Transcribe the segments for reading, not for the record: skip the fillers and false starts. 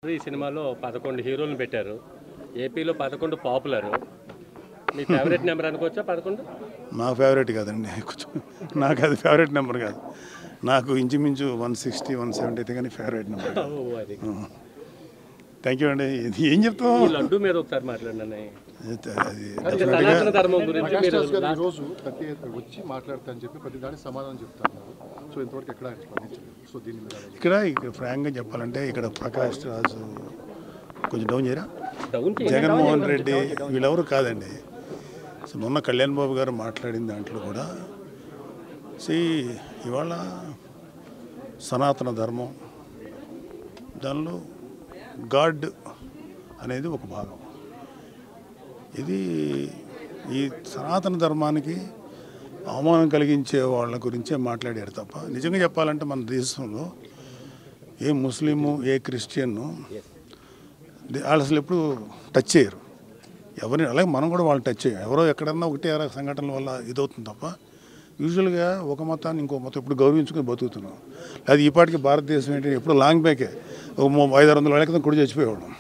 ఈ సినిమాలో 11 హీరోలను పెట్టారు. ఏపీలో 11 పాపులర్. మీ ఫేవరెట్ నెంబర్ అనుకోవచ్చా 11? నా ఫేవరెట్ కాదండి. కొంచెం నాకు అది ఫేవరెట్ నెంబర్ కాదు. నాకు ఇంచుమించు 160, 170 అయితే కానీ ఫేవరెట్ నెంబర్. థ్యాంక్ యూ అండి. ఏం చెప్తాం? ఈ లడ్డు మీద ఒకసారి మాట్లాడినా. అది సనాతన ధర్మం గురించి మీరు రోజు వచ్చి మాట్లాడతానని చెప్పి ప్రతి దానికి సమాధానం చెప్తాను. సో ఇంతవరకు ఎక్కడ స్పందించలేదు. సో దీని మీద ఇక్కడ ఫ్రాంక్గా చెప్పాలంటే ఇక్కడ ప్రకాష్ రాజు కొంచెం డౌన్ చేయరా, డౌన్ జగన్మోహన్ రెడ్డి వీళ్ళెవరు కాదండి. సో మొన్న కళ్యాణ్ బాబు గారు మాట్లాడిన దాంట్లో కూడా ఇవాళ సనాతన ధర్మం దానిలో గాడ్ అనేది ఒక భాగం. ఇది ఈ సనాతన ధర్మానికి అవమానం కలిగించే వాళ్ళ గురించే మాట్లాడారు తప్ప నిజంగా చెప్పాలంటే మన దేశంలో ఏ ముస్లిము ఏ క్రిస్టియన్ను వాళ్ళు అసలు ఎప్పుడు టచ్ చేయరు ఎవరిని. అలాగే మనం కూడా వాళ్ళు టచ్ చేయం. ఎవరో ఎక్కడన్నా ఒకటే సంఘటనల వల్ల ఇదవుతుంది తప్ప యూజువల్గా ఒక మతాన్ని ఇంకో మతం ఎప్పుడు గౌరవించుకొని బతుకుతున్నాం. అది ఈ పాటికి భారతదేశం ఏంటి ఎప్పుడు లాంగ్ బ్యాకే 500-600 ఏళ్ళ క్రితం కూడా చచ్చిపోయేవాళ్ళం.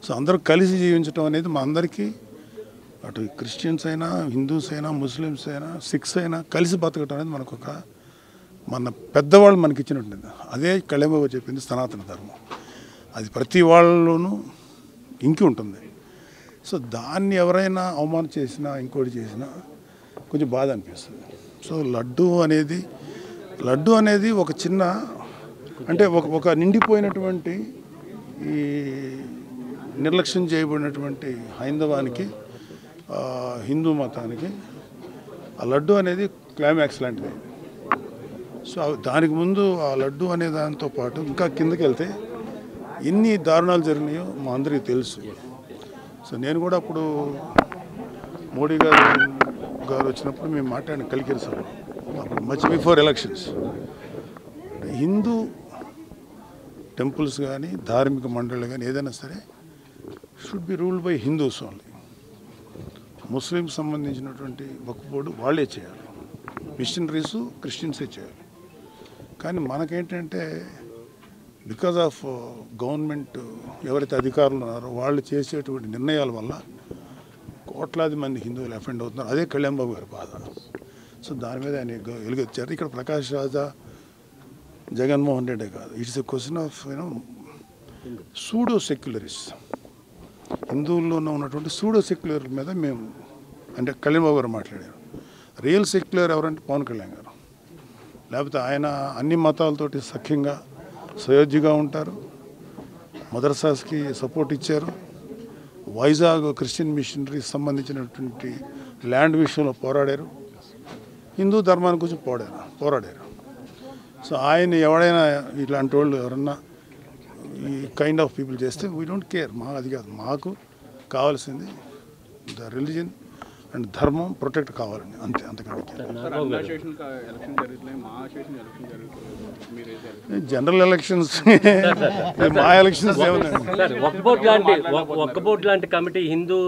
సో అందరూ కలిసి జీవించడం అనేది మా అందరికీ, అటు క్రిస్టియన్స్ అయినా హిందూస్ అయినా ముస్లిమ్స్ అయినా సిఖ్స్ అయినా కలిసి బతకటం అనేది మనకు మన పెద్దవాళ్ళు మనకి ఇచ్చినట్టుంది. అదే కళ్యాణ్ బాబు చెప్పింది సనాతన ధర్మం. అది ప్రతి వాళ్ళలోనూ ఇంకి ఉంటుంది. సో దాన్ని ఎవరైనా అవమానం చేసినా ఇంకోటి చేసినా కొంచెం బాధ అనిపిస్తుంది. సో లడ్డు అనేది ఒక చిన్న అంటే ఒక నిండిపోయినటువంటి ఈ నిర్లక్ష్యం చేయబడినటువంటి హైందవానికి హిందూ మతానికి ఆ లడ్డు అనేది క్లైమాక్స్ లాంటిది. సో దానికి ముందు ఆ లడ్డు అనే దాంతో పాటు ఇంకా కిందకి వెళ్తే ఎన్ని దారుణాలు జరిగినాయో మా అందరికీ తెలుసు. సో నేను కూడా అప్పుడు మోడీ గారు వచ్చినప్పుడు మేము మాట్లాడిన కలికిరి సభ అప్పుడు much before elections Hindu temples కానీ ధార్మిక మండళ్ళు కానీ ఏదైనా సరే should be ruled by Hindus only. ముస్లింకి సంబంధించినటువంటి వక్ఫ్ బోర్డు వాళ్ళే చేయాలి, మిషనరీస్ క్రిస్టియన్సే చేయాలి. కానీ మనకేంటంటే బికాజ్ ఆఫ్ గవర్నమెంట్ ఎవరైతే అధికారులు ఉన్నారో వాళ్ళు చేసేటువంటి నిర్ణయాల వల్ల కోట్లాది మంది హిందువులు అఫెండ్ అవుతున్నారు. అదే కళ్యాణ్ బాబు గారి బాధ. సో దాని మీద ఆయన వెలుగొచ్చారు. ఇక్కడ ప్రకాష్ రాజా జగన్మోహన్ రెడ్డి కాదు, it's a question of pseudo secularism. హిందువుల్లో ఉన్నటువంటి సూడో సెక్యులర్ మీద మేము అంటే కళ్యాణ్ బాబు గారు మాట్లాడారు. రియల్ సెక్యులర్ ఎవరంటే పవన్ కళ్యాణ్ గారు. లేకపోతే ఆయన అన్ని మతాలతోటి సఖ్యంగా సయోధ్యగా ఉంటారు. మదర్సాస్కి సపోర్ట్ ఇచ్చారు. వైజాగ్ క్రిస్టియన్ మిషనరీకి సంబంధించినటువంటి ల్యాండ్ విషయంలో పోరాడారు. హిందూ ధర్మాన్ని గురించి పోరాడారు. సో ఆయన ఎవడైనా ఇట్లాంటి వాళ్ళు ఎవరన్నా ఈ కైండ్ ఆఫ్ పీపుల్ చేస్తే వీ డోంట్ కేర్. అది కాదు, మాకు కావాల్సింది ద రిలీజియన్ అండ్ ధర్మం ప్రొటెక్ట్ కావాలండి, అంతే. అంతకంటే జనరల్ ఎలక్షన్స్ మా ఎలక్షన్స్ లాంటి కమిటీ హిందూ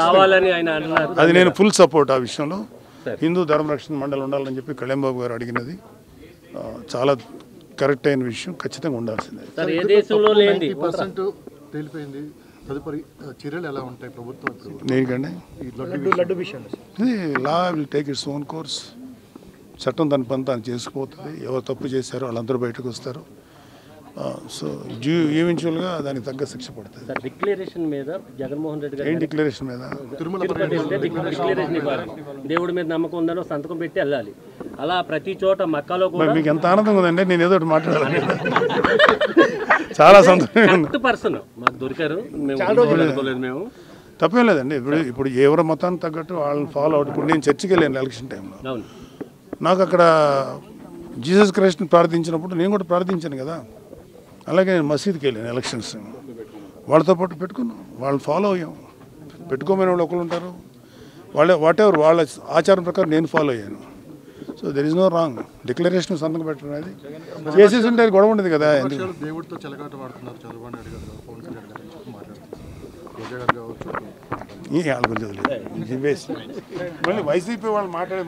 రావాలని ఆయన అన్నారు. అది నేను ఫుల్ సపోర్ట్ ఆ విషయంలో. హిందూ ధర్మరక్షణ మండలి ఉండాలని చెప్పి కళ్యాణ్ బాబు గారు అడిగినది చాలా కరెక్ట్ అయిన విషయం. ఖచ్చితంగా ఉండాల్సిందే. తదుపరి చర్యలు ఎలా ఉంటాయి ప్రభుత్వం దేనికండి? Law will take its own course. చట్టం దాని పని తాను చేసుకుపోతుంది. ఎవరు తప్పు చేశారో వాళ్ళందరూ బయటకు వస్తారు. సో ఈవెన్చువల్గా దానికి తగ్గ శిక్ష పడుతుంది. డిక్లరేషన్ మీద జగన్మోహన్ రెడ్డి గారు ఏం డిక్లరేషన్ మీద? డిక్లరేషన్ ఇవ్వాలి. దేవుడి మీద నమ్మకం ఉందని సంతకం పెట్టి వెళ్ళాలి. అలా ప్రతి చోట మక్కాలో కూడా. మీకు ఎంత ఆనందంగా ఉందండి, నేను ఏదో ఒకటి మాట్లాడాలి. చాలా సంతోషం. పర్సన్ మాకు దొరికారు, మేము తప్పేం లేదండి. ఇప్పుడు ఎవరి మతాన్ని తగ్గట్టు వాళ్ళని ఫాలో అవుట్. ఇప్పుడు నేను చర్చికి వెళ్ళాను ఎలక్షన్ టైంలో. నాకు అక్కడ జీసస్ క్రైస్ట్ని ప్రార్థించినప్పుడు నేను కూడా ప్రార్థించాను కదా. అలాగే నేను మసీద్కి వెళ్ళాను ఎలక్షన్స్. వాళ్ళతో పాటు పెట్టుకున్నాం, వాళ్ళని ఫాలో అయ్యాం. పెట్టుకోమని వాళ్ళు ఒకరు ఉంటారు, వాట్ ఎవర్ వాళ్ళ ఆచారం ప్రకారం నేను ఫాలో అయ్యాను. So there is no wrong. Declaration సంతకం పెట్టడం అనేది చేసేసి ఉంటే గొడవ ఉండదు కదా. దేవుడితో చెలగాట వాడుతున్నారు చంద్రబాబు నాయుడు గారు, పవన్ కళ్యాణ్ గారు మాట్లాడుతున్నారు. మళ్ళీ వైసీపీ వాళ్ళు మాట్లాడే